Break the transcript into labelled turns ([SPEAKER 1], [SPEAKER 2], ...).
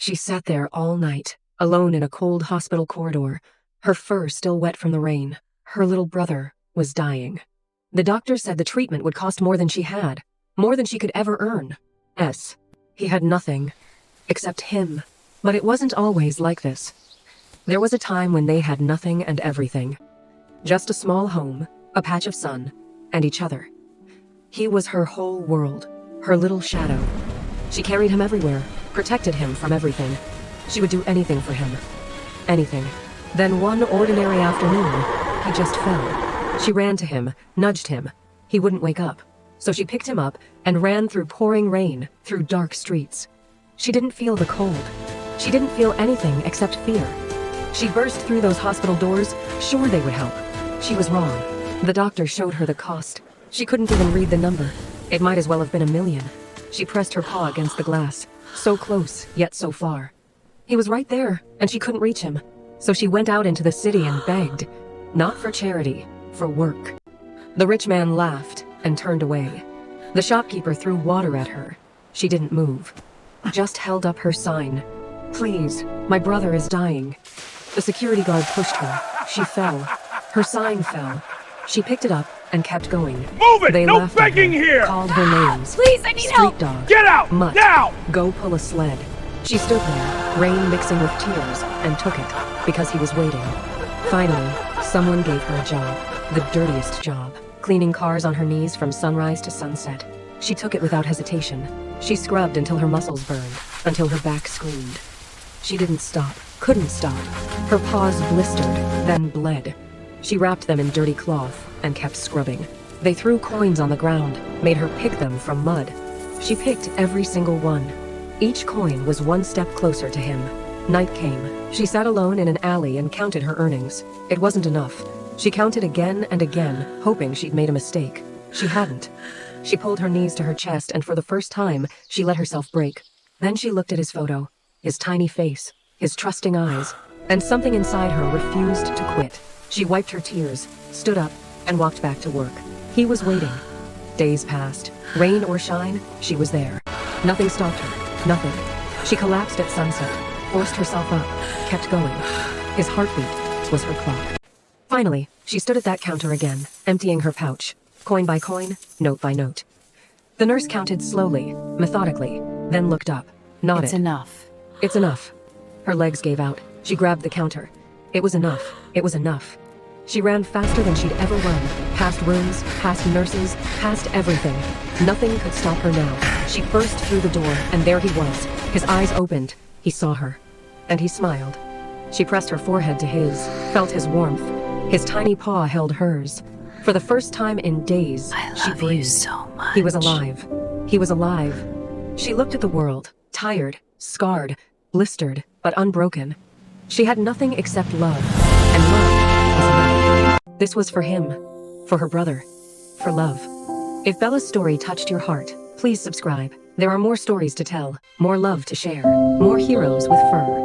[SPEAKER 1] She sat there all night, alone in a cold hospital corridor, her fur still wet from the rain. Her little brother was dying. The doctor said the treatment would cost more than she had, more than she could ever earn. He had nothing, except him. But it wasn't always like this. There was a time when they had nothing and everything. Just a small home, a patch of sun, and each other. He was her whole world, her little shadow. She carried him everywhere, protected him from everything. She would do anything for him. Anything. Then one ordinary afternoon, he just fell. She ran to him, nudged him. He wouldn't wake up. So she picked him up and ran through pouring rain, through dark streets. She didn't feel the cold. She didn't feel anything except fear. She burst through those hospital doors, sure they would help. She was wrong. The doctor showed her the cost. She couldn't even read the number. It might as well have been 1,000,000. She pressed her paw against the glass, so close, yet so far. He was right there, and she couldn't reach him. So she went out into the city and begged, not for charity, for work. The rich man laughed and turned away. The shopkeeper threw water at her. She didn't move, just held up her sign. Please, my brother is dying. The security guard pushed her. She fell. Her sign fell. She picked it up and kept going.
[SPEAKER 2] Move it!
[SPEAKER 1] They
[SPEAKER 2] No
[SPEAKER 1] laughed at
[SPEAKER 2] begging
[SPEAKER 1] her,
[SPEAKER 2] here!
[SPEAKER 1] called her names.
[SPEAKER 3] Please, I need
[SPEAKER 1] Street
[SPEAKER 3] help!
[SPEAKER 1] dog.
[SPEAKER 2] Get out!
[SPEAKER 1] Mutt.
[SPEAKER 2] Now!
[SPEAKER 1] Go pull a sled. She stood there, rain mixing with tears, and took it, because he was waiting. Finally, someone gave her a job. The dirtiest job. Cleaning cars on her knees from sunrise to sunset. She took it without hesitation. She scrubbed until her muscles burned, until her back screamed. She didn't stop, couldn't stop. Her paws blistered, then bled. She wrapped them in dirty cloth and kept scrubbing. They threw coins on the ground, made her pick them from mud. She picked every single one. Each coin was one step closer to him. Night came. She sat alone in an alley and counted her earnings. It wasn't enough. She counted again and again, hoping she'd made a mistake. She hadn't. She pulled her knees to her chest, and for the first time, she let herself break. Then she looked at his photo, his tiny face, his trusting eyes, and something inside her refused to quit. She wiped her tears, stood up, and walked back to work. He was waiting. Days passed. Rain or shine, she was there. Nothing stopped her. Nothing. She collapsed at sunset, forced herself up, kept going. His heartbeat was her clock. Finally, she stood at that counter again, emptying her pouch, coin by coin, note by note. The nurse counted slowly, methodically, then looked up, nodded.
[SPEAKER 3] It's enough.
[SPEAKER 1] It's enough. Her legs gave out. She grabbed the counter. It was enough. It was enough. She ran faster than she'd ever run, past rooms, past nurses, past everything. Nothing could stop her now. She burst through the door, and there he was. His eyes opened. He saw her. And he smiled. She pressed her forehead to his, felt his warmth. His tiny paw held hers. For the first time in days, she breathed.
[SPEAKER 3] You so much.
[SPEAKER 1] He was alive. He was alive. She looked at the world, tired, scarred, blistered, but unbroken. She had nothing except love, and love was enough. This was for him, for her brother, for love. If Bella's story touched your heart, please subscribe. There are more stories to tell, more love to share, more heroes with fur.